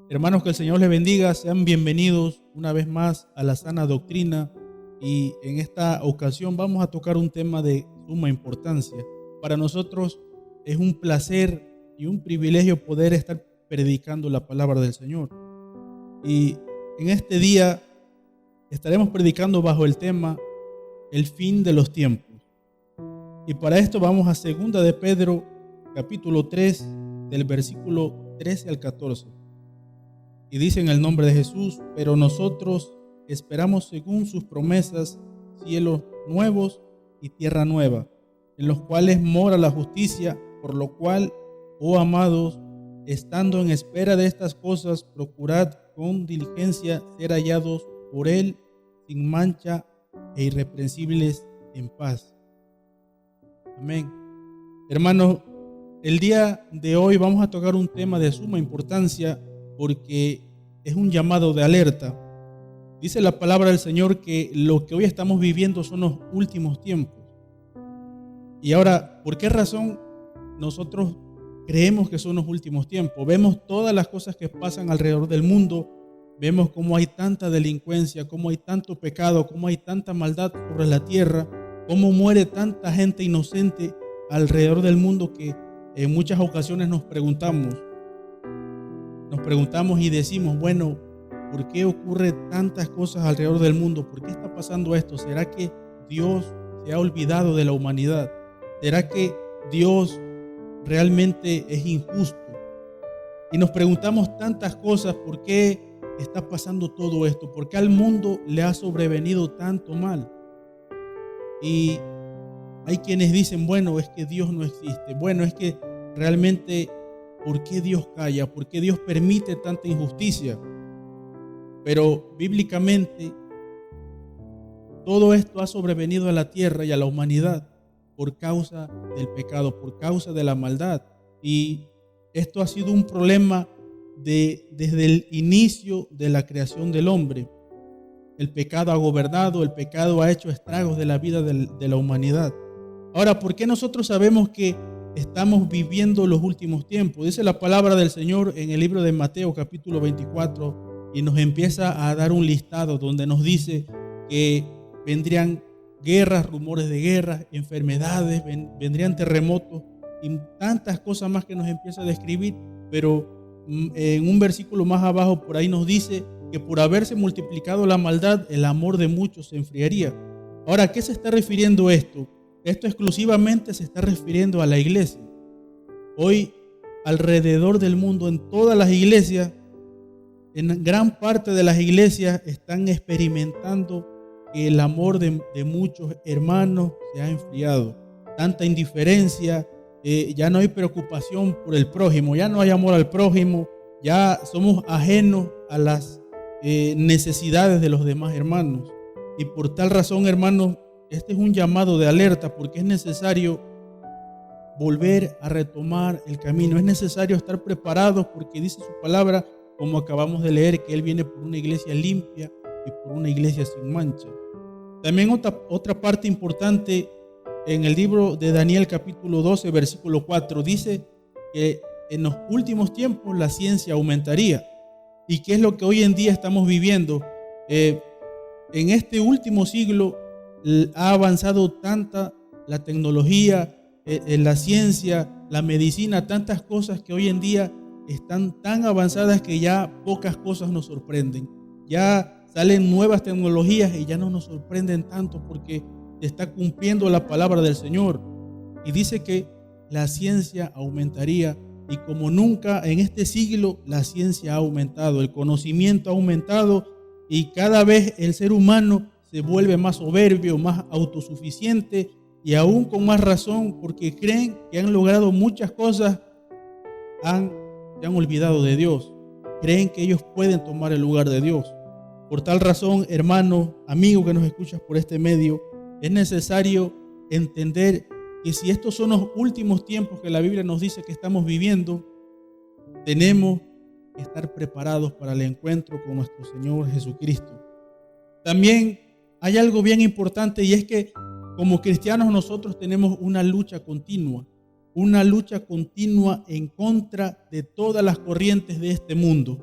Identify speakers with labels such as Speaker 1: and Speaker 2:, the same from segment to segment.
Speaker 1: Hermanos, que el Señor les bendiga, sean bienvenidos una vez más a la sana doctrina, y en esta ocasión vamos a tocar un tema de suma importancia. Para nosotros es un placer y un privilegio poder estar predicando la palabra del Señor, y en este día estaremos predicando bajo el tema el fin de los tiempos. Y para esto vamos a 2 de Pedro capítulo 3 del versículo 13 al 14. Y dice en el nombre de Jesús: pero nosotros esperamos según sus promesas cielos nuevos y tierra nueva, en los cuales mora la justicia, por lo cual, oh amados, estando en espera de estas cosas, procurad con diligencia ser hallados por Él sin mancha e irreprensibles en paz. Amén. Hermanos, el día de hoy vamos a tocar un tema de suma importancia, porque es un llamado de alerta. Dice la palabra del Señor que lo que hoy estamos viviendo son los últimos tiempos. Y ahora, ¿por qué razón nosotros creemos que son los últimos tiempos? Vemos todas las cosas que pasan alrededor del mundo, vemos cómo hay tanta delincuencia, cómo hay tanto pecado, cómo hay tanta maldad sobre la tierra, cómo muere tanta gente inocente alrededor del mundo, que en muchas ocasiones nos preguntamos y decimos, bueno, ¿por qué ocurre tantas cosas alrededor del mundo? ¿Por qué está pasando esto? ¿Será que Dios se ha olvidado de la humanidad? ¿Será que Dios realmente es injusto? Y nos preguntamos tantas cosas. ¿Por qué está pasando todo esto? ¿Por qué al mundo le ha sobrevenido tanto mal? Y hay quienes dicen, bueno, es que Dios no existe. Bueno, es que realmente, ¿por qué Dios calla? ¿Por qué Dios permite tanta injusticia? Pero bíblicamente todo esto ha sobrevenido a la tierra y a la humanidad por causa del pecado, por causa de la maldad. Y esto ha sido un problema desde el inicio de la creación del hombre. El pecado ha gobernado, el pecado ha hecho estragos de la vida de la humanidad. Ahora, ¿por qué nosotros sabemos que estamos viviendo los últimos tiempos? Dice la palabra del Señor en el libro de Mateo capítulo 24, y nos empieza a dar un listado donde nos dice que vendrían guerras, rumores de guerras, enfermedades, vendrían terremotos y tantas cosas más que nos empieza a describir. Pero en un versículo más abajo por ahí nos dice que por haberse multiplicado la maldad, el amor de muchos se enfriaría. Ahora, ¿a qué se está refiriendo esto? Esto exclusivamente se está refiriendo a la iglesia. Hoy, alrededor del mundo, en todas las iglesias, en gran parte de las iglesias, están experimentando que el amor de muchos hermanos se ha enfriado. Tanta indiferencia, ya no hay preocupación por el prójimo, ya no hay amor al prójimo, ya somos ajenos a las necesidades de los demás hermanos. Y por tal razón, hermanos, este es un llamado de alerta, porque es necesario volver a retomar el camino. Es necesario estar preparados, porque dice su palabra, como acabamos de leer, que Él viene por una iglesia limpia y por una iglesia sin mancha. También otra parte importante, en el libro de Daniel capítulo 12 versículo 4, dice que en los últimos tiempos la ciencia aumentaría. ¿Y qué es lo que hoy en día estamos viviendo? En este último siglo ha avanzado tanta la tecnología, la ciencia, la medicina, tantas cosas que hoy en día están tan avanzadas que ya pocas cosas nos sorprenden. Ya salen nuevas tecnologías y ya no nos sorprenden tanto, porque se está cumpliendo la palabra del Señor. Y dice que la ciencia aumentaría, y como nunca en este siglo la ciencia ha aumentado, el conocimiento ha aumentado, y cada vez el ser humano se vuelve más soberbio, más autosuficiente, y aún con más razón, porque creen que han logrado muchas cosas, se han olvidado de Dios. Creen que ellos pueden tomar el lugar de Dios. Por tal razón, hermano, amigo que nos escuchas por este medio, es necesario entender que si estos son los últimos tiempos que la Biblia nos dice que estamos viviendo, tenemos que estar preparados para el encuentro con nuestro Señor Jesucristo. También hay algo bien importante, y es que como cristianos nosotros tenemos una lucha continua en contra de todas las corrientes de este mundo.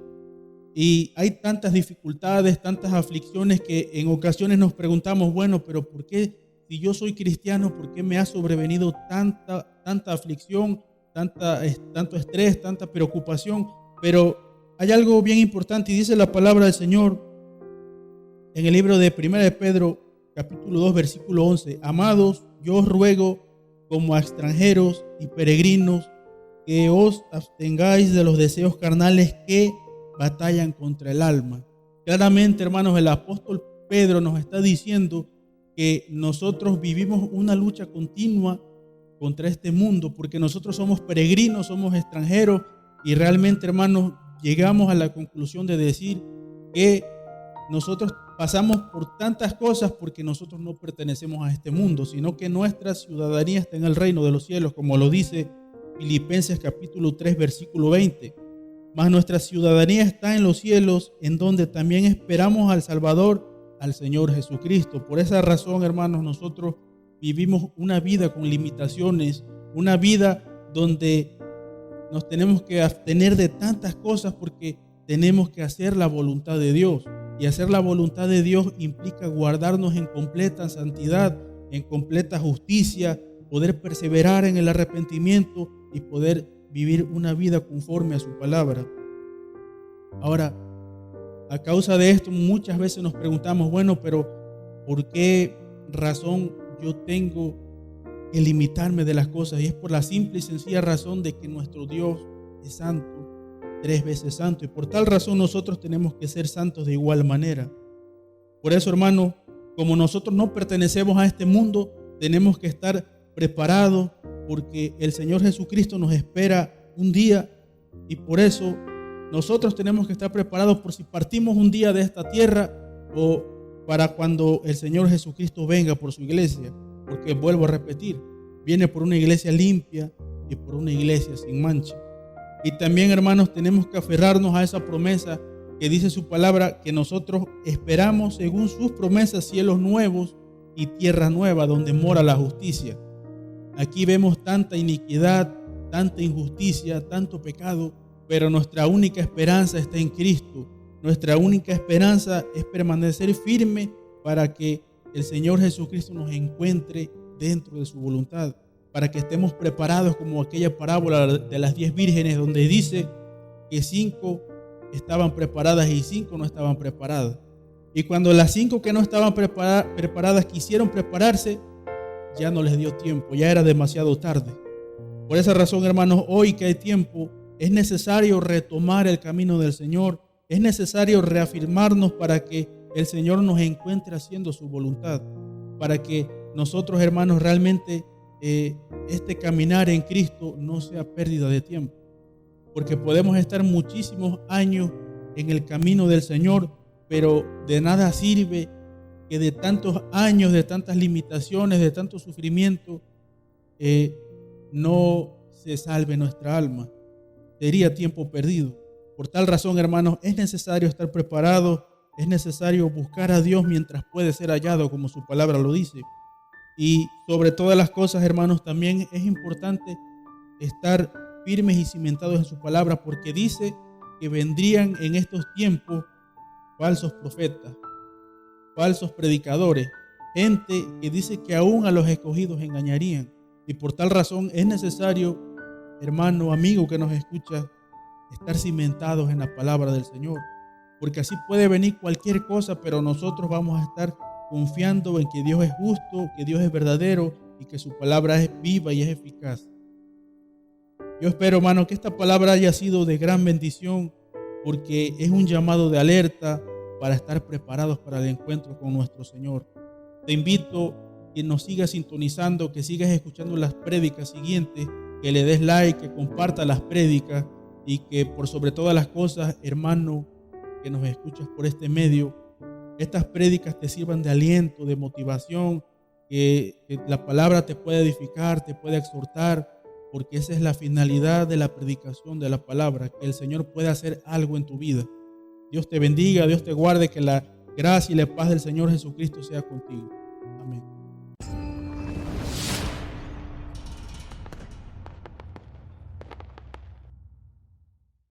Speaker 1: Y hay tantas dificultades, tantas aflicciones que en ocasiones nos preguntamos, bueno, pero ¿por qué si yo soy cristiano, por qué me ha sobrevenido tanta aflicción, tanto estrés, tanta preocupación? Pero hay algo bien importante y dice la palabra del Señor en el libro de 1 de Pedro, capítulo 2, versículo 11. Amados, yo os ruego como a extranjeros y peregrinos que os abstengáis de los deseos carnales que batallan contra el alma. Claramente, hermanos, el apóstol Pedro nos está diciendo que nosotros vivimos una lucha continua contra este mundo, porque nosotros somos peregrinos, somos extranjeros, y realmente, hermanos, llegamos a la conclusión de decir que nosotros pasamos por tantas cosas porque nosotros no pertenecemos a este mundo, sino que nuestra ciudadanía está en el reino de los cielos, como lo dice Filipenses capítulo 3, versículo 20. Mas nuestra ciudadanía está en los cielos, en donde también esperamos al Salvador, al Señor Jesucristo. Por esa razón, hermanos, nosotros vivimos una vida con limitaciones, una vida donde nos tenemos que abstener de tantas cosas porque tenemos que hacer la voluntad de Dios. Y hacer la voluntad de Dios implica guardarnos en completa santidad, en completa justicia, poder perseverar en el arrepentimiento y poder vivir una vida conforme a su palabra. Ahora, a causa de esto, muchas veces nos preguntamos, bueno, pero ¿por qué razón yo tengo que limitarme de las cosas? Y es por la simple y sencilla razón de que nuestro Dios es santo, 3 veces santo, y por tal razón nosotros tenemos que ser santos de igual manera. Por eso, hermano, como nosotros no pertenecemos a este mundo, tenemos que estar preparados, porque el Señor Jesucristo nos espera un día, y por eso nosotros tenemos que estar preparados por si partimos un día de esta tierra o para cuando el Señor Jesucristo venga por su iglesia, porque vuelvo a repetir, viene por una iglesia limpia y por una iglesia sin mancha. Y también, hermanos, tenemos que aferrarnos a esa promesa que dice su palabra, que nosotros esperamos según sus promesas cielos nuevos y tierra nueva donde mora la justicia. Aquí vemos tanta iniquidad, tanta injusticia, tanto pecado, pero nuestra única esperanza está en Cristo. Nuestra única esperanza es permanecer firme para que el Señor Jesucristo nos encuentre dentro de su voluntad, para que estemos preparados como aquella parábola de las 10 vírgenes donde dice que 5 estaban preparadas y 5 no estaban preparadas. Y cuando las 5 que no estaban preparadas quisieron prepararse, ya no les dio tiempo, ya era demasiado tarde. Por esa razón, hermanos, hoy que hay tiempo, es necesario retomar el camino del Señor, es necesario reafirmarnos para que el Señor nos encuentre haciendo su voluntad, para que nosotros, hermanos, realmente este caminar en Cristo no sea pérdida de tiempo, porque podemos estar muchísimos años en el camino del Señor, pero de nada sirve que de tantos años, de tantas limitaciones, de tanto sufrimiento, no se salve nuestra alma. Sería tiempo perdido. Por tal razón, hermanos, es necesario estar preparados, es necesario buscar a Dios mientras puede ser hallado, como su palabra lo dice. Y sobre todas las cosas, hermanos, también es importante estar firmes y cimentados en su palabra, porque dice que vendrían en estos tiempos falsos profetas, falsos predicadores, gente que dice que aún a los escogidos engañarían. Y por tal razón es necesario, hermano, amigo que nos escucha, estar cimentados en la palabra del Señor, porque así puede venir cualquier cosa, pero nosotros vamos a estar confiando en que Dios es justo, que Dios es verdadero y que su palabra es viva y es eficaz. Yo espero, hermano, que esta palabra haya sido de gran bendición, porque es un llamado de alerta para estar preparados para el encuentro con nuestro Señor. Te invito a que nos sigas sintonizando, que sigas escuchando las prédicas siguientes, que le des like, que compartas las prédicas y que por sobre todas las cosas, hermano, que nos escuchas por este medio, estas prédicas te sirvan de aliento, de motivación, que la palabra te pueda edificar, te pueda exhortar, porque esa es la finalidad de la predicación de la palabra, que el Señor pueda hacer algo en tu vida. Dios te bendiga, Dios te guarde, que la gracia y la paz del Señor Jesucristo sea contigo. Amén.